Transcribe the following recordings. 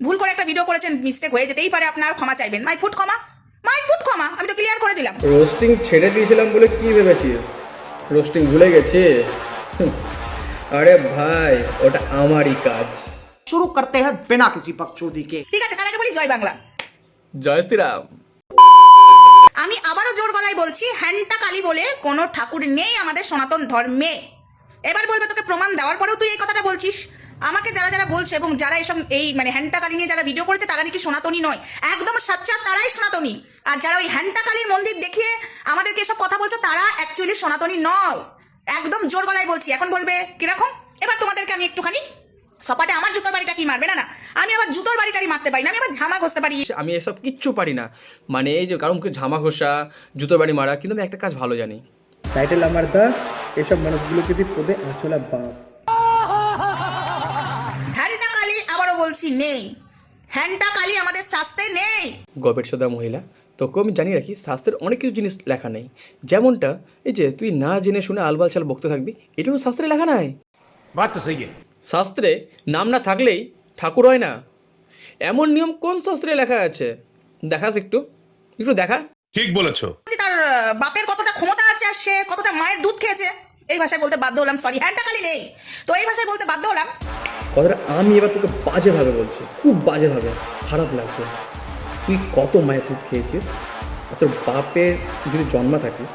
ভুল করে একটা ভিডিও করেছেন, মিস্টেক হয়ে যেতেই পারে, আপনার ক্ষমা চাইবেন। মাই ফুট ক্ষমা, আমি তো ক্লিয়ার করে দিলাম। রোস্টিং ছেড়ে দিয়েছিলাম বলে কি ভেবেছিস রোস্টিং ভুলে গেছি? আরে ভাই, ওটা আমারই কাজ। शुरू करते हैं बिना किसी बकचोदी के। ঠিক আছে, কার আগে বলি জয় বাংলা। জয় শ্রীরাম। আমি আবারও জোর গলায় বলছি, হ্যান্টা কালী বলে কোনো ঠাকুর নেই আমাদের সনাতন ধর্মে। এবার বলবে তোকে প্রমাণ দেওয়ার পরেও তুই এই কথাটা বলছিস। আমাকে যারা যারা বলছে এবং যারা এইসব এই মানে হ্যান্টা কালী নিয়ে যারা ভিডিও করেছে তারা নাকি সনাতনী নয়, একদম সাচ্চা তারাই সনাতনী। আর যারা ওই হ্যান্টা কালীর মন্দির দেখিয়ে আমাদেরকে এসব কথা বলছো তারা অ্যাকচুয়ালি সনাতনী নয়। একদম জোর গলায় বলছি। এখন বলবে কিরকম? এবার তোমাদেরকে আমি একটুখানি সপাটে আমার জুতোর বাড়িটা কি মারবে? না, আমি আবার জুতোর বাড়িটারি মারতে পারি না, আমি আবার ঝামা ঘষতে পারি। আমি এসব কিচ্ছু পারি না, মানে এই যে কারণ ঝামা ঘষা, জুতো বাড়ি মারা, কিন্তু আমি একটা কাজ ভালো জানি। টাইটেল আমার দাস, এসব মানুষগুলোকে দিয়ে পদে আঁচলা বাঁশ। হ্যান্টা কালী আবারও বলছি নেই, হ্যান্টা কালী আমাদের শাস্ত্রে নেই। গবেট সদা মহিলা, তোকেও আমি জানিয়ে রাখি শাস্ত্রের অনেক কিছু জিনিস লেখা নেই। যেমনটা এই যে তুই না জেনে শুনে আলবাল চাল বকতে থাকবি, এটাও শাস্ত্রে লেখা নাই। बात तो सही है। শাস্ত্রে নাম না থাকলেই ঠাকুর হয় না, এমন নিয়ম কোন শাস্ত্রে লেখা আছে? দেখাস একটু একটু দেখা। ঠিক বলেছো। তার বাপের কতটা ক্ষমতা আছে আর সে কতটা মায়ের দুধ খেয়েছে, এই ভাষায় বলতে বাধ্য হলাম। সরি, হ্যান্টা কালী নেই তো এই ভাষায় বলতে বাধ্য হলাম। কথাটা আমি এবার তোকে বাজেভাবে বলছি, খুব বাজেভাবে, খারাপ লাগবে। তুই কত মায়ের দুধ খেয়েছিস? আর তোর বাপের যদি জন্মা থাকিস,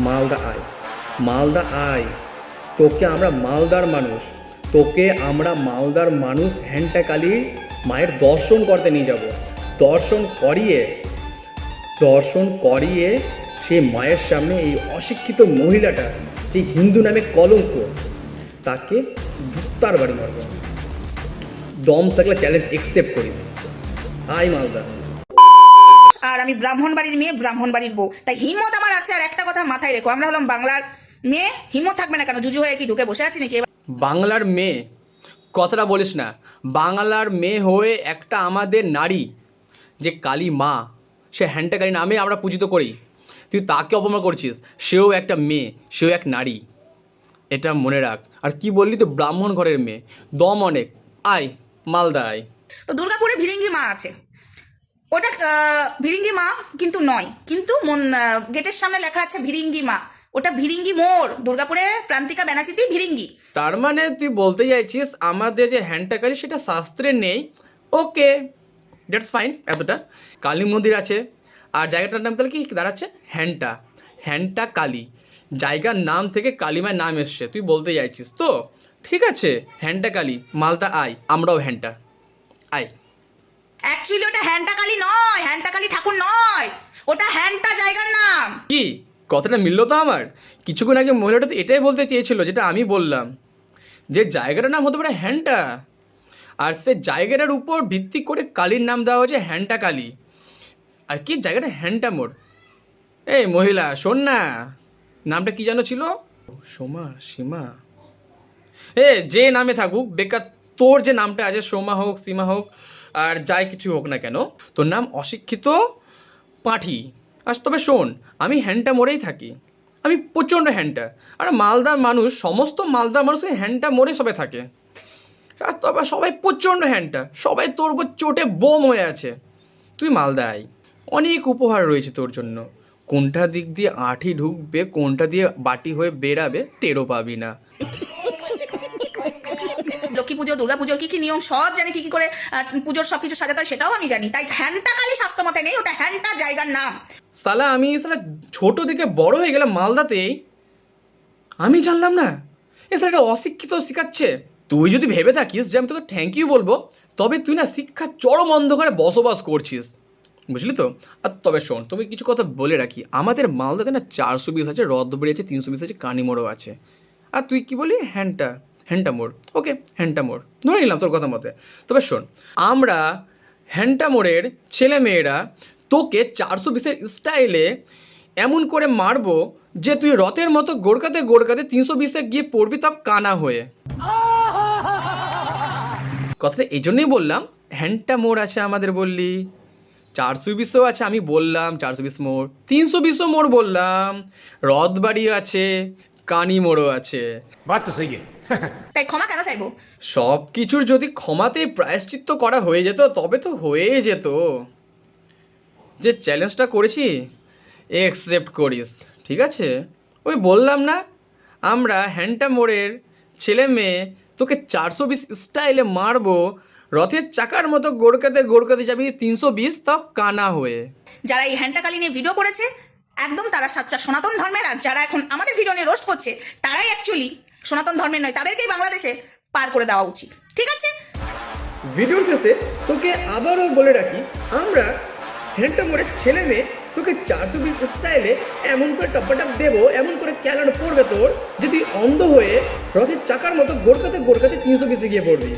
মালদা আয়, মালদা আয়। তোকে আমরা মালদার মানুষ হ্যান্টা কালীর মায়ের দর্শন করতে নিয়ে যাব। দর্শন করিয়ে সেই মায়ের সামনে এই অশিক্ষিত মহিলাটা, যে হিন্দু নামে কলঙ্ক, তাকে জুতার বাড়ি মারব। দম থাকলে চ্যালেঞ্জ একসেপ্ট করিস, আয় মালদা। আর আমি ব্রাহ্মণ বাড়ির মেয়ে, ব্রাহ্মণ বাড়ির বউ, তাই হিম্মত আমার আছে। আর একটা কথা মাথায় রেখো, আমরা হলাম বাংলার মেয়ে, হিম্মত থাকবে না কেন? জুজু হয়ে কি ঢুকে বসে আছি নাকি? বাংলার মেয়ে কথাটা বলিস না। বাংলার মেয়ে হয়ে একটা আমাদের নারী, যে কালী মা, সে হ্যান্টা কালী নামে আমরা পূজিত করি, তুই তাকে অপমান করছিস। সেও একটা মেয়ে, সেও এক নারী, এটা মনে রাখ। আর কি বললি তো, ব্রাহ্মণ ঘরের মেয়ে, দম অনেক, আয় মালদা আয়। তো দুর্গাপুরে ভিরিঙ্গি মা আছে, ওটা ভিরিঙ্গি মা কিন্তু নয়, কিন্তু গেটের সামনে লেখা আছে ভিরিঙ্গি মা, ওটা ভিরিঙ্গি মোড়, দুর্গাপুরে প্রান্তিকা ব্যানার্জিতেই ভিরিঙ্গি। তার মানে তুই বলতে চাইছিস আমাদের যে হ্যান্টা কালী সেটা শাস্ত্রে নেই। ওকে, দ্যাটস ফাইন। এতটা কালী মন্দির আছে, আর জায়গাটার নাম তাহলে কি দাঁড়াচ্ছে? হ্যান্টা কালী। জায়গার নাম থেকে কালীমার নাম এসছে, তুই বলতে চাইছিস তো? ঠিক আছে, হ্যান্টা কালী, মালদা আয়, আমরাও হ্যান্টা আয়। অ্যাকচুয়ালি ওটা হ্যান্টা কালী নয়, হ্যান্টা কালী ঠাকুর নয়, ওটা হ্যান্টা জায়গার নাম। কি কথাটা মিললো তো আমার? কিছুক্ষণ আগে মহিলাটা তো এটাই বলতে চেয়েছিল যেটা আমি বললাম, যে জায়গাটার নাম হতে পারে হ্যান্টা, আর সে জায়গাটার উপর ভিত্তি করে কালীর নাম দেওয়া হয়েছে হ্যান্টা কালী। আর কি জায়গাটা হ্যান্টা মোড়। এই মহিলা শোন না, নামটা কি যেন ছিল? সীমা। যে নামে থাকুক বেকার, তোর যে নামটা আছে, সোমা হোক, সীমা হোক, আর যাই কিছু হোক না কেন, তোর নাম অশিক্ষিত পাঁঠি। আর তবে শোন, আমি হ্যান্টা মোড়েই থাকি, আমি প্রচণ্ড হ্যান্টা। আর মালদার মানুষ, সমস্ত মালদার মানুষ ওই হ্যান্টা মোড়ে সবাই থাকে। আর তবে সবাই প্রচণ্ড হ্যান্টা, সবাই তোর উপর চোটে বোম হয়ে আছে। তুই মালদা আয়, অনেক উপহার রয়েছে তোর জন্য। কোনটা দিক দিয়ে আঁঠি ঢুকবে, কোনটা দিয়ে বাটি হয়ে বেরাবে, টেরও পাবি না। লক্ষ্মী পুজো, দুর্গা পুজোর কি কি নিয়ম সব জানি, কি কি করে পুজোর সব কিছু সাজাতে হয় সেটাও আমি জানি। তাই হ্যান্টা কালী স্বাস্থ্য মতে নেই, ওটা হ্যান্টা জায়গার নাম। আমি ছোট থেকে বড় হয়ে গেলাম মালদাতেই, আমি জানলাম না এ এটা অশিক্ষিত শেখাচ্ছে। তুই যদি ভেবে থাকিস যে আমি তোকে থ্যাংক ইউ বলবো, তবে তুই না শিক্ষার চরম অন্ধকারে বসবাস করছিস, বুঝলি তো? আর তবে শোন, তুমি কিছু কথা বলে রাখি, আমাদের মালদাতে না 420 আছে, রথবাড়ি আছে, 320 আছে, কানিমোড়ও আছে। আর তুই কি বলি? হ্যান্টা মোড়। ওকে, হ্যান্টা মোড় ধরে নিলাম তোর কথা মতে। তবে শোন, আমরা হ্যান্টা মোড়ের ছেলেমেয়েরা তোকে 420-এর স্টাইলে এমন করে মারবো যে তুই রথের মতো গোড়কাতে 320-এ গিয়ে পড়বি, তাও কানা হয়ে। কথাটা এই জন্যই বললাম, হ্যান্টা মোড় আছে আমাদের বললি, 420ও আছে, আমি বললাম 420 মোড়, 320 মোড় বললাম, রথবাড়ি আছে, কানি মোড়ও আছে। बात तो सही है। তাই ক্ষমা কেন চাইবো? সব কিছুর যদি ক্ষমাতেই প্রায়শ্চিত্ত করা হয়ে যেত তবে তো হয়ে যেত। যে চ্যালেঞ্জটা করেছি একসেপ্ট করিস, ঠিক আছে? ওই বললাম না, আমরা হ্যান্টা মোড়ের ছেলে মেয়ে তোকে 420 স্টাইলে মারবো, রথের চাকার মতো গোড়কাতে গোড়কাতে যাবি 320, তাও কানা হয়ে। যারা এই হ্যান্টা কালী নিয়ে ভিডিও করেছে একদম তারা সাচ্চা সনাতন ধর্মের, আর যারা এখন আমাদের ভিডিও নিয়ে রোস্ট করছে তারাই অ্যাকচুয়ালি সনাতন ধর্মের নয়, তাদেরকেই বাংলাদেশে পার করে দেওয়া উচিত, ঠিক আছে? ভিডিওর শেষে তোকে আবারও বলে রাখি, আমরা হ্যান্টা মোড়ের ছেলে মেয়ে তোকে 420 স্টাইলে এমন করে টপাটপ দেবো, এমন করে ক্যালানো পড়বে তোর যে তুই অন্ধ হয়ে রথের চাকার মতো গোড়কাতে গোড়কাতে 320 গিয়ে পড়বি।